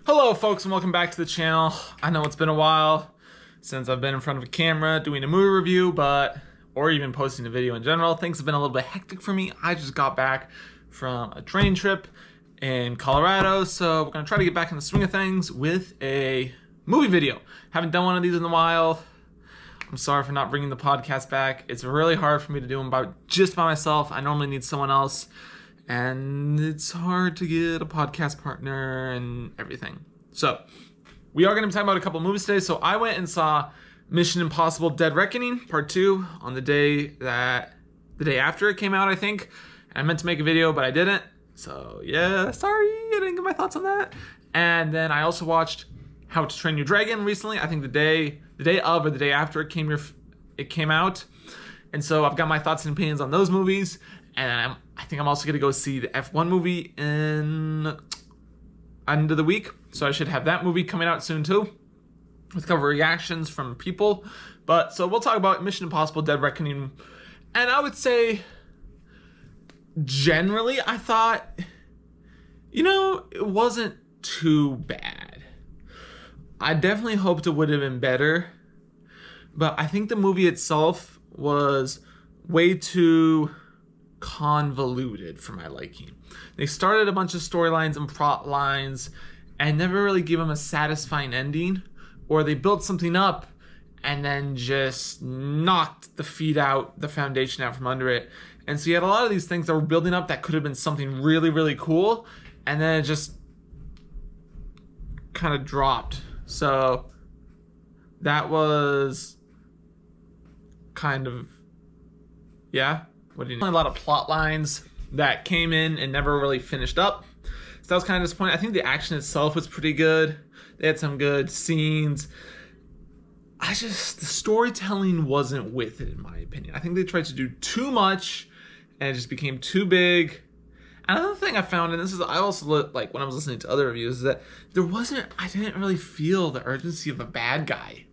Hello folks and welcome back to the channel. I know it's been a while since I've been in front of a camera doing a movie review, or even posting a video in general. Things have been a little bit hectic for me. I just got back from a training trip in Colorado, so we're gonna try to get back in the swing of things with a movie video. Haven't done one of these in a while. I'm sorry for not bringing the podcast back. It's really hard for me to do them just by myself. I normally need someone else. And it's hard to get a podcast partner and everything. So, we are going to be talking about a couple movies today. So, I went and saw Mission Impossible Dead Reckoning Part 2 on the day after it came out, I think. I meant to make a video, but I didn't. So, yeah, sorry, I didn't get my thoughts on that. And then I also watched How to Train Your Dragon recently. I think the day of or the day after it came out. And so, I've got my thoughts and opinions on those movies. And I think I'm also going to go see the F1 movie in end of the week. So I should have that movie coming out soon too, with a couple reactions from people. So we'll talk about Mission Impossible Dead Reckoning. And I would say, generally, I thought, it wasn't too bad. I definitely hoped it would have been better. But I think the movie itself was way too convoluted for my liking. They started a bunch of storylines and plot lines and never really gave them a satisfying ending, or they built something up and then just knocked the foundation out from under it. And so you had a lot of these things that were building up that could have been something really, really cool, and then it just kind of dropped. So that was kind of, yeah. A lot of plot lines that came in and never really finished up. So that was kind of disappointing. I think the action itself was pretty good. They had some good scenes. The storytelling wasn't with it, in my opinion. I think they tried to do too much and it just became too big. Another thing I found, and I also like when I was listening to other reviews, is that I didn't really feel the urgency of a bad guy.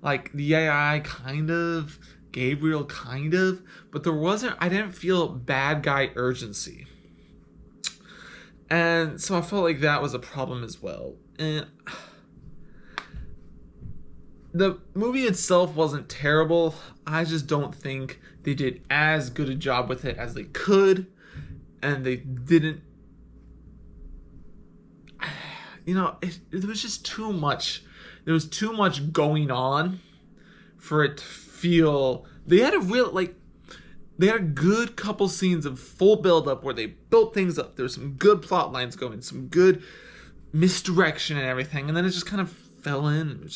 Like the AI kind of, Gabriel kind of, but I didn't feel bad guy urgency. And so I felt like that was a problem as well. And the movie itself wasn't terrible. I just don't think they did as good a job with it as they could. And they didn't, it was just too much. There was too much going on for it to feel. They had a good couple scenes of full build-up where they built things up. There was some good plot lines going, some good misdirection and everything, and then it just kind of fell in.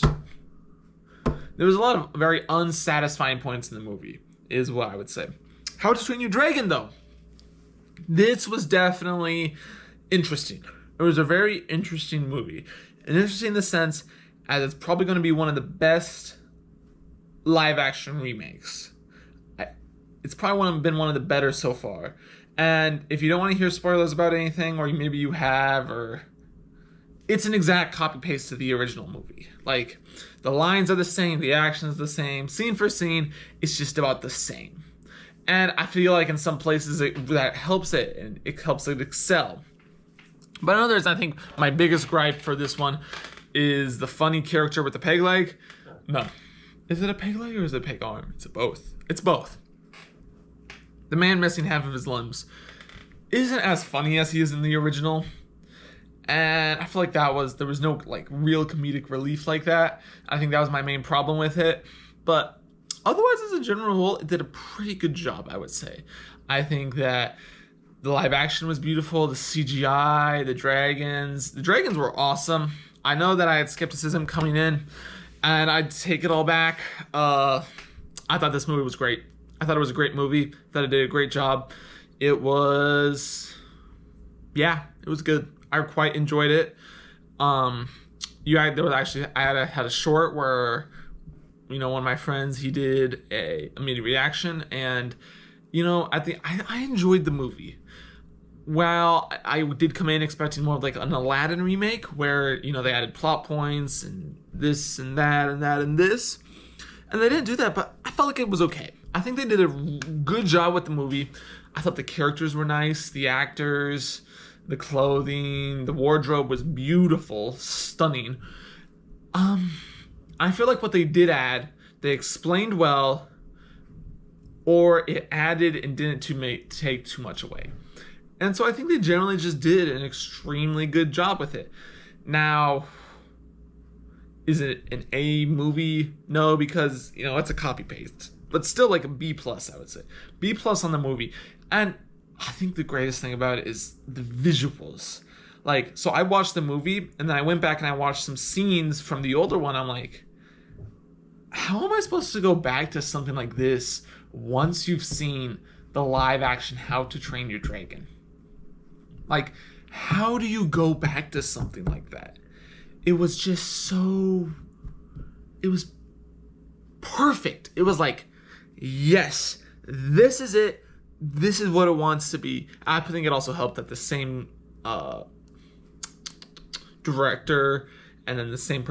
There was a lot of very unsatisfying points in the movie, is what I would say. How to Train Your Dragon, though. This was definitely interesting. It was a very interesting movie. And interesting in the sense as it's probably going to be one of the best live action remakes. It's probably been one of the better so far. And if you don't want to hear spoilers about anything, or maybe you have, or it's an exact copy paste to the original movie. Like, the lines are the same, the action is the same, scene for scene, it's just about the same. And I feel like in some places that helps it, and it helps it excel. But in others, I think my biggest gripe for this one is the funny character with the peg leg. No. Is it a peg leg or is it a peg arm? It's both. It's both. The man missing half of his limbs isn't as funny as he is in the original. And I feel like there was no real comedic relief like that. I think that was my main problem with it. But otherwise, as a general rule, it did a pretty good job, I would say. I think that the live action was beautiful, the CGI, the dragons were awesome. I know that I had skepticism coming in, and I'd take it all back. I thought this movie was great. I thought it was a great movie. I thought it did a great job. It was good. I quite enjoyed it. I had a short where, one of my friends, he did a immediate reaction, and I enjoyed the movie. While I did come in expecting more of an Aladdin remake where, they added plot points and this and that and that and this, and they didn't do that, but I felt like it was okay. I think they did a good job with the movie. I thought the characters were nice, the actors, The clothing, the wardrobe was beautiful, stunning. I feel like what they did add, they explained well, or it added and didn't take too much away. And so I think they generally just did an extremely good job with it. Now, is it an A movie? No, because, it's a copy paste. But still like a B plus, I would say. B plus on the movie. And I think the greatest thing about it is the visuals. Like, so I watched the movie, and then I went back and I watched some scenes from the older one. I'm like, how am I supposed to go back to something like this once you've seen the live action How to Train Your Dragon? Like, how do you go back to something like that? It was just so... It was perfect. It was like, yes, this is it. This is what it wants to be. I think it also helped that the same director and then the same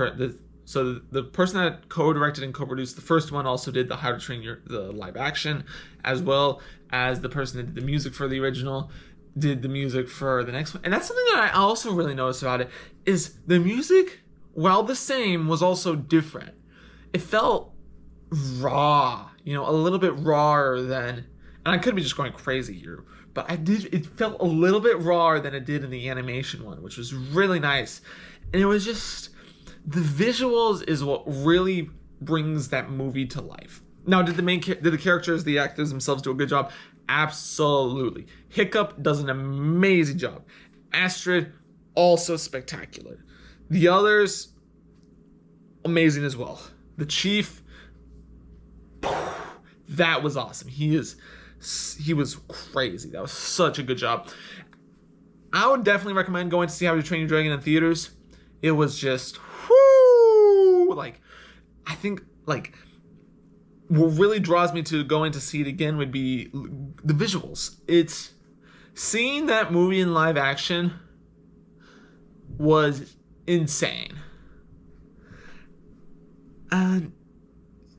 so the person that co-directed and co-produced the first one also did the How to Train the live action, as well as the person that did the music for the original did the music for the next one. And that's something that I also really noticed about it, is the music, while the same, was also different. It felt raw, a little bit rawer than, and I could be just going crazy here, but it felt a little bit rawer than it did in the animation one, which was really nice. And it was just, the visuals is what really brings that movie to life. Now, did the characters, the actors themselves do a good job? Absolutely. Hiccup does an amazing job. Astrid, also spectacular. The others, amazing as well. The Chief, that was awesome. He was crazy. That was such a good job. I would definitely recommend going to see How to Train Your Dragon in theaters. It was just, whoo! Like, I think, like, what really draws me to going to see it again would be the visuals. It's, seeing that movie in live action was insane. And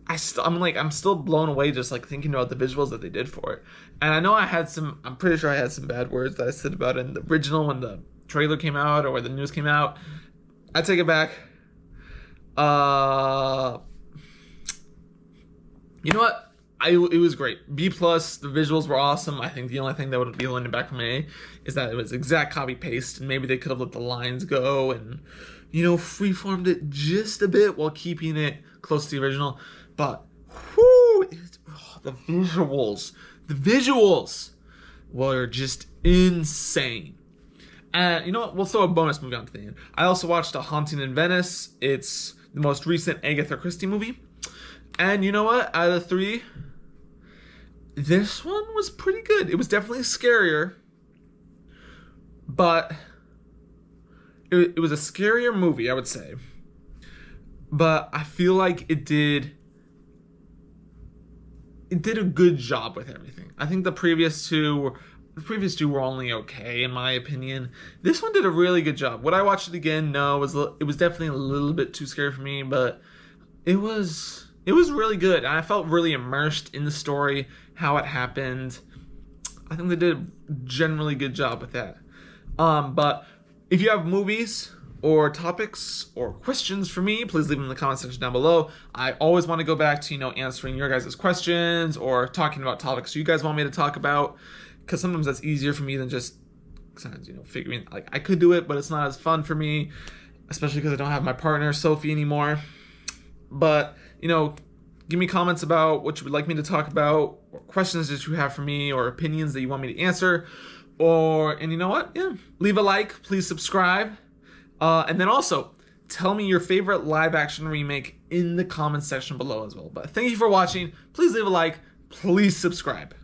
I'm still blown away just like thinking about the visuals that they did for it. And I know I'm pretty sure I had some bad words that I said about it in the original when the trailer came out or when the news came out. I take it back. You know what? It was great. B plus. The visuals were awesome. I think the only thing that would be holding it back from A is that it was exact copy paste, and maybe they could have let the lines go and freeformed it just a bit while keeping it close to the original. But the visuals were just insane. And you know what? We'll throw a bonus movie onto the end. I also watched A Haunting in Venice. It's the most recent Agatha Christie movie. And you know what? Out of the three, this one was pretty good. It was definitely scarier, but it was a scarier movie, I would say. But I feel like it did a good job with everything. I think the previous two were only okay, in my opinion. This one did a really good job. Would I watch it again? No, it was definitely a little bit too scary for me, but it was really good. And I felt really immersed in the story, how it happened. I think they did a generally good job with that. But if you have movies or topics or questions for me, please leave them in the comment section down below. I always want to go back to, answering your guys' questions or talking about topics you guys want me to talk about, because sometimes that's easier for me than just figuring, like, I could do it, but it's not as fun for me, especially because I don't have my partner, Sophie, anymore. But, give me comments about what you would like me to talk about, or questions that you have for me, or opinions that you want me to answer. And you know what? Yeah, leave a like, please subscribe. And then also, tell me your favorite live action remake in the comments section below as well. But thank you for watching. Please leave a like, please subscribe.